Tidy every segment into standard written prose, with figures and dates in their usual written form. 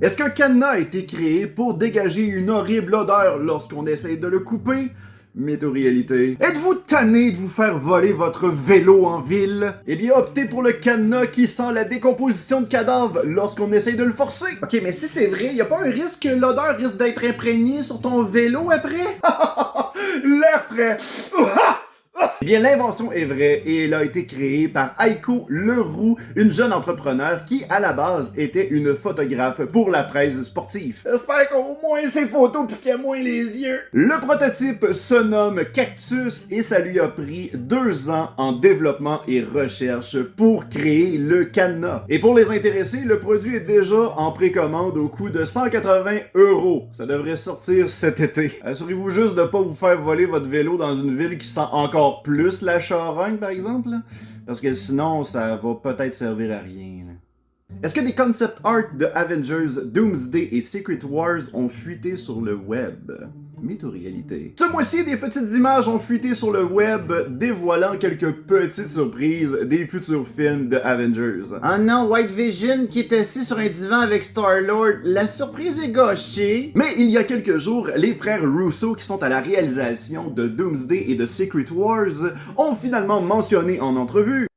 Est-ce qu'un cadenas a été créé pour dégager une horrible odeur lorsqu'on essaye de le couper? Mytho-réalité. Êtes-vous tanné de vous faire voler votre vélo en ville? Eh bien, optez pour le cadenas qui sent la décomposition de cadavres lorsqu'on essaye de le forcer. Ok, mais si c'est vrai, y a pas un risque que l'odeur risque d'être imprégnée sur ton vélo après? L'air frais! Eh bien, l'invention est vraie et elle a été créée par Aiko Leroux, une jeune entrepreneur qui, à la base, était une photographe pour la presse sportive. J'espère qu'au moins ces photos piquaient moins les yeux. Le prototype se nomme Cactus et ça lui a pris 2 ans en développement et recherche pour créer le cadenas. Et pour les intéressés, le produit est déjà en précommande au coût de 180 €. Ça devrait sortir cet été. Assurez-vous juste de pas vous faire voler votre vélo dans une ville qui sent encore plus la charogne, par exemple, là? Parce que sinon, ça va peut-être servir à rien. Là. Est-ce que des concept art de Avengers, Doomsday et Secret Wars ont fuité sur le web? Mytho-réalité. Ce mois-ci, des petites images ont fuité sur le web, dévoilant quelques petites surprises des futurs films de Avengers. Oh non, White Vision qui est assis sur un divan avec Star-Lord, la surprise est gâchée. Mais il y a quelques jours, les frères Russo, qui sont à la réalisation de Doomsday et de Secret Wars, ont finalement mentionné en entrevue: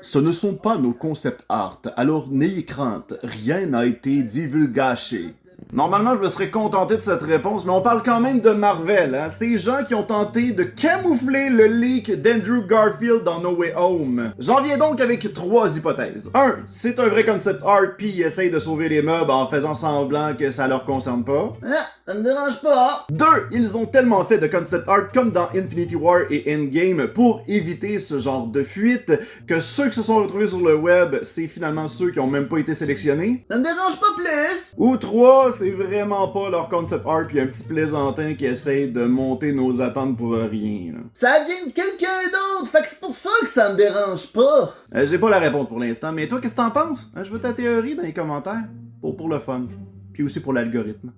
ce ne sont pas nos concept art, alors n'ayez crainte, rien n'a été divulgaché. Normalement, je me serais contenté de cette réponse, mais on parle quand même de Marvel, hein? Ces gens qui ont tenté de camoufler le leak d'Andrew Garfield dans No Way Home. J'en viens donc avec 3 hypothèses. 1. C'est un vrai concept art, puis ils essayent de sauver les meubles en faisant semblant que ça leur concerne pas. Ah, ça me dérange pas. 2. Ils ont tellement fait de concept art comme dans Infinity War et Endgame pour éviter ce genre de fuite que ceux qui se sont retrouvés sur le web, c'est finalement ceux qui ont même pas été sélectionnés. Ça me dérange pas plus. Ou 3. C'est vraiment pas leur concept art puis un petit plaisantin qui essaye de monter nos attentes pour rien. Là. Ça vient de quelqu'un d'autre, fait que c'est pour ça que ça me dérange pas. J'ai pas la réponse pour l'instant, mais toi, qu'est-ce que t'en penses? Je veux ta théorie dans les commentaires. Pour le fun. Puis aussi pour l'algorithme.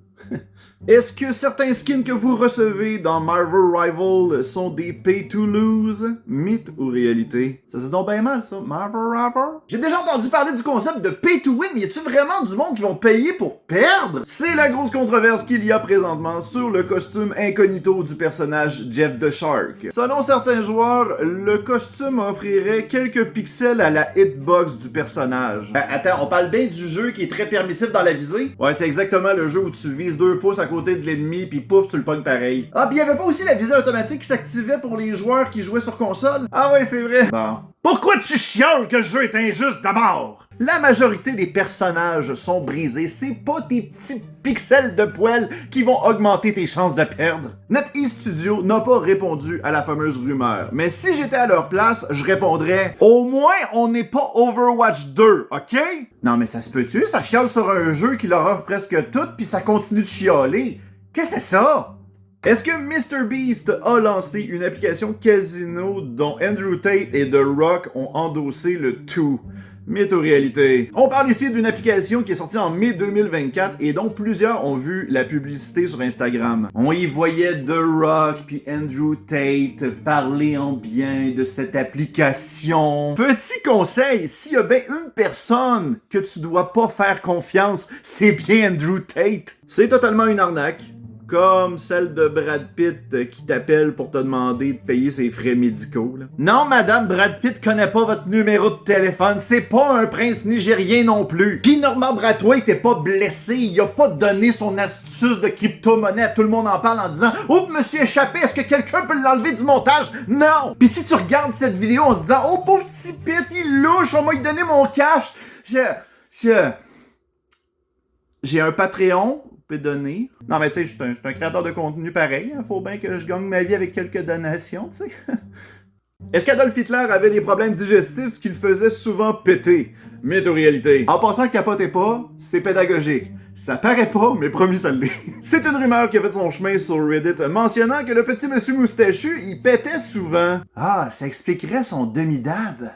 Est-ce que certains skins que vous recevez dans Marvel Rival sont des pay to lose? Mythe ou réalité? Ça se dit donc bien mal, ça. Marvel Rival? J'ai déjà entendu parler du concept de pay to win, mais y a-tu vraiment du monde qui vont payer pour perdre? C'est la grosse controverse qu'il y a présentement sur le costume incognito du personnage Jeff the Shark. Selon certains joueurs, le costume offrirait quelques pixels à la hitbox du personnage. Attends, on parle bien du jeu qui est très permissif dans la visée? Ouais, c'est exactement le jeu où tu vises 2 pouces à côté de l'ennemi, puis pouf, tu le pognes pareil. Ah, pis y'avait pas aussi la visée automatique qui s'activait pour les joueurs qui jouaient sur console? Ah ouais, c'est vrai. Bon. Pourquoi tu chiales que le jeu est injuste d'abord? La majorité des personnages sont brisés, c'est pas tes petits pixels de poil qui vont augmenter tes chances de perdre. NetEase Studio n'a pas répondu à la fameuse rumeur, mais si j'étais à leur place, je répondrais: au moins on n'est pas Overwatch 2, ok? Non mais ça se peut-tu? Ça chiale sur un jeu qui leur offre presque tout, puis ça continue de chialer. Qu'est-ce que c'est ça? Est-ce que MrBeast a lancé une application casino dont Andrew Tate et The Rock ont endossé le tout? Mytho-réalité. On parle ici d'une application qui est sortie en mai 2024 et dont plusieurs ont vu la publicité sur Instagram. On y voyait The Rock puis Andrew Tate parler en bien de cette application. Petit conseil, s'il y a bien une personne que tu dois pas faire confiance, c'est bien Andrew Tate. C'est totalement une arnaque. Comme celle de Brad Pitt qui t'appelle pour te demander de payer ses frais médicaux. Là. Non, madame, Brad Pitt connaît pas votre numéro de téléphone. C'est pas un prince nigérien non plus. Pis Norman Brathwaite était pas blessé. Il a pas donné son astuce de crypto-monnaie. Tout le monde en parle en disant « Oups, monsieur échappé, est-ce que quelqu'un peut l'enlever du montage? » Non! Pis si tu regardes cette vidéo en disant « Oh, pauvre petit Pitt, il louche, on m'a lui donné mon cash. » J'ai un Patreon. Peut donner. Non, mais tu sais, je suis un créateur de contenu pareil. Hein. Faut bien que je gagne ma vie avec quelques donations, tu sais. Est-ce qu'Adolf Hitler avait des problèmes digestifs, ce qui le faisait souvent péter? Mytho-réalité. En passant, capotez pas, c'est pédagogique. Ça paraît pas, mais promis, ça l'est. C'est une rumeur qui a fait son chemin sur Reddit, mentionnant que le petit monsieur moustachu, il pétait souvent. Ah, ça expliquerait son demi-dab.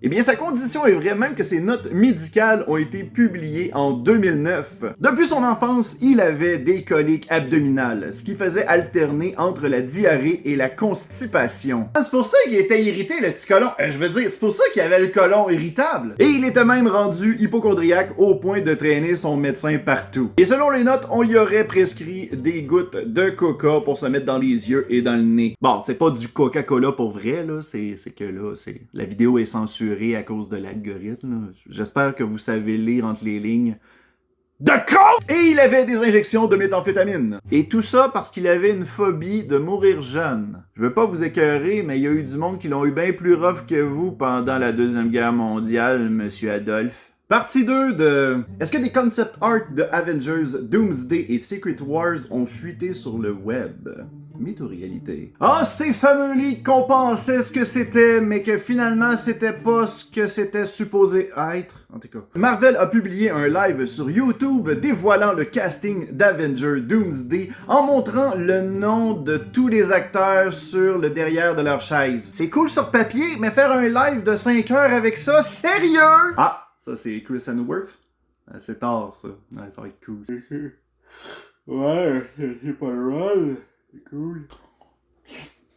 Eh bien, sa condition est vraie, même que ses notes médicales ont été publiées en 2009. Depuis son enfance, il avait des coliques abdominales, ce qui faisait alterner entre la diarrhée et la constipation. Ah, c'est pour ça qu'il était irrité, le petit colon. Je veux dire, c'est pour ça qu'il avait le colon irritable. Et il était même rendu hypochondriaque au point de traîner son médecin partout. Et selon les notes, on y aurait prescrit des gouttes de coca pour se mettre dans les yeux et dans le nez. Bon, c'est pas du Coca-Cola pour vrai, là, c'est que là, la vidéo est censurée à cause de l'algorithme. J'espère que vous savez lire entre les lignes. De con! Et il avait des injections de méthamphétamine. Et tout ça parce qu'il avait une phobie de mourir jeune. Je veux pas vous écœurer, mais il y a eu du monde qui l'ont eu bien plus rough que vous pendant la Deuxième Guerre mondiale, Monsieur Adolphe. Partie 2 de... Est-ce que des concept art de Avengers, Doomsday et Secret Wars ont fuité sur le web? Mythe ou réalité? Ah, ces fameux leaks qu'on pensait ce que c'était, mais que finalement c'était pas ce que c'était supposé être. En tout cas. Marvel a publié un live sur YouTube dévoilant le casting d'Avengers Doomsday en montrant le nom de tous les acteurs sur le derrière de leur chaise. C'est cool sur papier, mais faire un live de 5 heures avec ça, sérieux? Ah! Ça, c'est Chris Hemsworth. C'est tard, ça. Ouais, ça va être cool. Ouais, c'est pas drôle. C'est cool.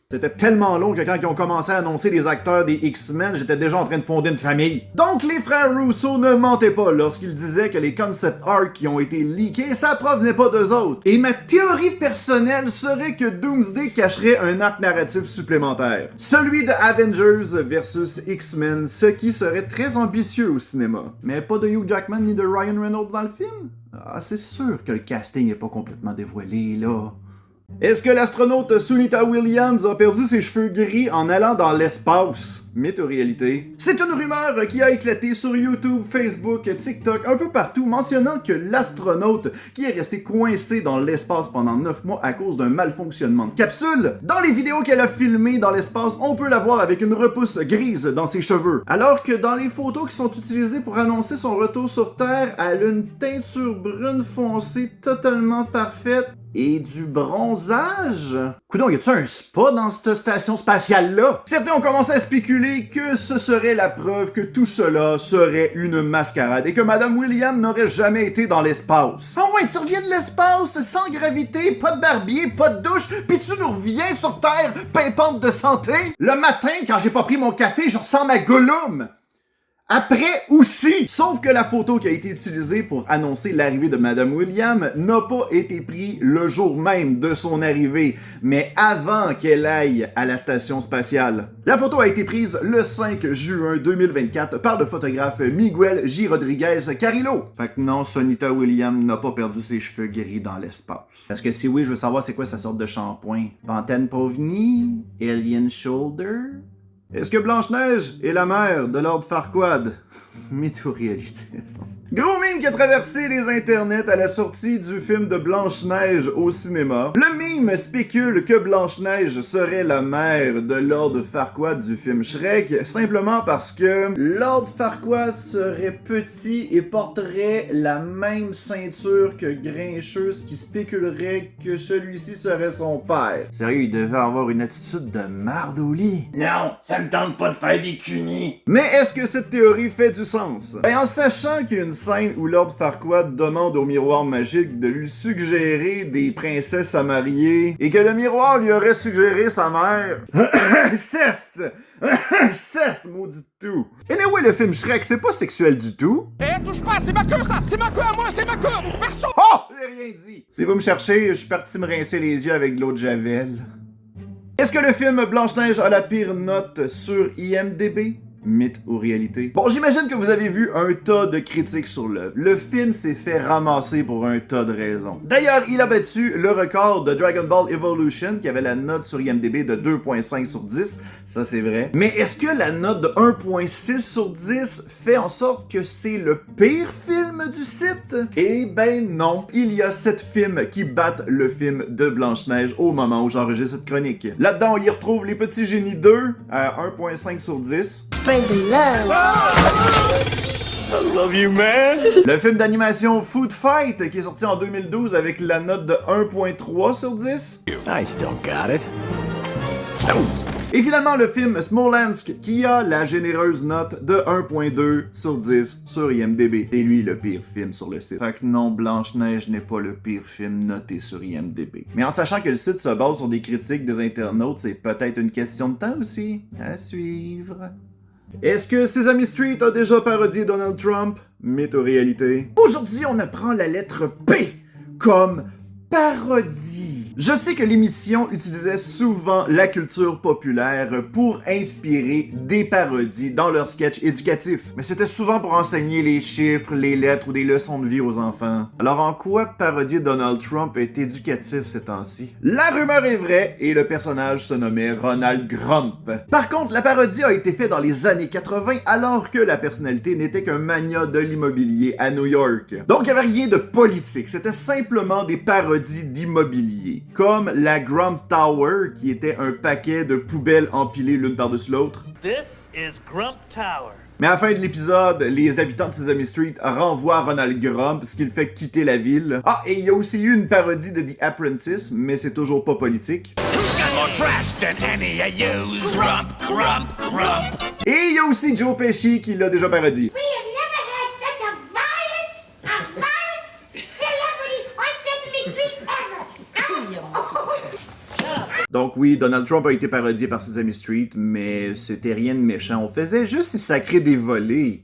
C'était tellement long que quand ils ont commencé à annoncer les acteurs des X-Men, j'étais déjà en train de fonder une famille. Donc les frères Russo ne mentaient pas lorsqu'ils disaient que les concept art qui ont été leakés, ça provenait pas d'eux autres. Et ma théorie personnelle serait que Doomsday cacherait un arc narratif supplémentaire. Celui de Avengers versus X-Men, ce qui serait très ambitieux au cinéma. Mais pas de Hugh Jackman ni de Ryan Reynolds dans le film? Ah, c'est sûr que le casting est pas complètement dévoilé, là. Est-ce que l'astronaute Sunita Williams a perdu ses cheveux gris en allant dans l'espace? Mythe ou réalité? C'est une rumeur qui a éclaté sur YouTube, Facebook, TikTok, un peu partout, mentionnant que l'astronaute qui est resté coincé dans l'espace pendant 9 mois à cause d'un malfonctionnement de capsule. Dans les vidéos qu'elle a filmées dans l'espace, on peut la voir avec une repousse grise dans ses cheveux. Alors que dans les photos qui sont utilisées pour annoncer son retour sur Terre, elle a une teinture brune foncée totalement parfaite et du bronzage? Coudon, y a-tu un spa dans cette station spatiale-là? Certains ont commencé à spéculer que ce serait la preuve que tout cela serait une mascarade et que Madame Williams n'aurait jamais été dans l'espace. Oh ouais, tu reviens de l'espace sans gravité, pas de barbier, pas de douche, pis tu nous reviens sur Terre, pimpante de santé? Le matin, quand j'ai pas pris mon café, je ressemble à Gollum! Après aussi! Sauf que la photo qui a été utilisée pour annoncer l'arrivée de Madame Williams n'a pas été prise le jour même de son arrivée, mais avant qu'elle aille à la station spatiale. La photo a été prise le 5 juin 2024 par le photographe Miguel J. Rodriguez Carrillo. Fait que non, Sunita Williams n'a pas perdu ses cheveux gris dans l'espace. Parce que si oui, je veux savoir c'est quoi sa sorte de shampoing. Pantene Povni? Alien Shoulder? Est-ce que Blanche-Neige est la mère de Lord Farquaad? Mythe ou réalité? Gros meme qui a traversé les internets à la sortie du film de Blanche-Neige au cinéma. Le meme spécule que Blanche-Neige serait la mère de Lord Farquaad du film Shrek, simplement parce que Lord Farquaad serait petit et porterait la même ceinture que Grincheux, ce qui spéculerait que celui-ci serait son père. Sérieux, il devait avoir une attitude de marde au lit. Non, ça me tente pas de faire des cunis. Mais est-ce que cette théorie fait du sens? Ben, en sachant qu'il y a une scène où Lord Farquaad demande au miroir magique de lui suggérer des princesses à marier et que le miroir lui aurait suggéré sa mère. Inceste! Inceste, maudit tout! Et anyway, le film Shrek, c'est pas sexuel du tout. Eh, touche pas, c'est ma queue ça! C'est ma queue à moi, c'est ma queue! Perso! Oh! J'ai rien dit! Si vous me cherchez, je suis parti me rincer les yeux avec de l'eau de Javel. Est-ce que le film Blanche-Neige a la pire note sur IMDb? Mythe ou réalité? Bon, j'imagine que vous avez vu un tas de critiques sur l'œuvre. Le film s'est fait ramasser pour un tas de raisons. D'ailleurs, il a battu le record de Dragon Ball Evolution, qui avait la note sur IMDb de 2.5 sur 10. Ça, c'est vrai. Mais est-ce que la note de 1.6 sur 10 fait en sorte que c'est le pire film du site? Eh ben non. Il y a 7 films qui battent le film de Blanche-Neige au moment où j'enregistre cette chronique. Là-dedans, on y retrouve Les Petits Génies 2 à 1.5 sur 10. Spread the love. I love you, man! Le film d'animation Food Fight qui est sorti en 2012 avec la note de 1.3 sur 10. I still got it. Et finalement, le film Smolensk, qui a la généreuse note de 1.2 sur 10 sur IMDb. C'est lui le pire film sur le site. Fait que non, Blanche-Neige n'est pas le pire film noté sur IMDb. Mais en sachant que le site se base sur des critiques des internautes, c'est peut-être une question de temps aussi. À suivre. Est-ce que Sesame Street a déjà parodié Donald Trump? Mythe ou réalité? Aujourd'hui, on apprend la lettre P comme parodie. Je sais que l'émission utilisait souvent la culture populaire pour inspirer des parodies dans leurs sketchs éducatifs, mais c'était souvent pour enseigner les chiffres, les lettres ou des leçons de vie aux enfants. Alors en quoi parodier Donald Trump est éducatif ces temps-ci? La rumeur est vraie et le personnage se nommait Ronald Grump. Par contre, la parodie a été faite dans les années 80 alors que la personnalité n'était qu'un magnat de l'immobilier à New York. Donc il n'y avait rien de politique, c'était simplement des parodies d'immobilier. Comme la Grump Tower, qui était un paquet de poubelles empilées l'une par-dessus l'autre. This is Grump Tower. Mais à la fin de l'épisode, les habitants de Sesame Street renvoient Ronald Grump, ce qui le fait quitter la ville. Ah, et il y a aussi eu une parodie de The Apprentice, mais c'est toujours pas politique. Et il y a aussi Joe Pesci qui l'a déjà parodié. Donc oui, Donald Trump a été parodié par Sesame Street, mais c'était rien de méchant. On faisait juste y sacrer des volets.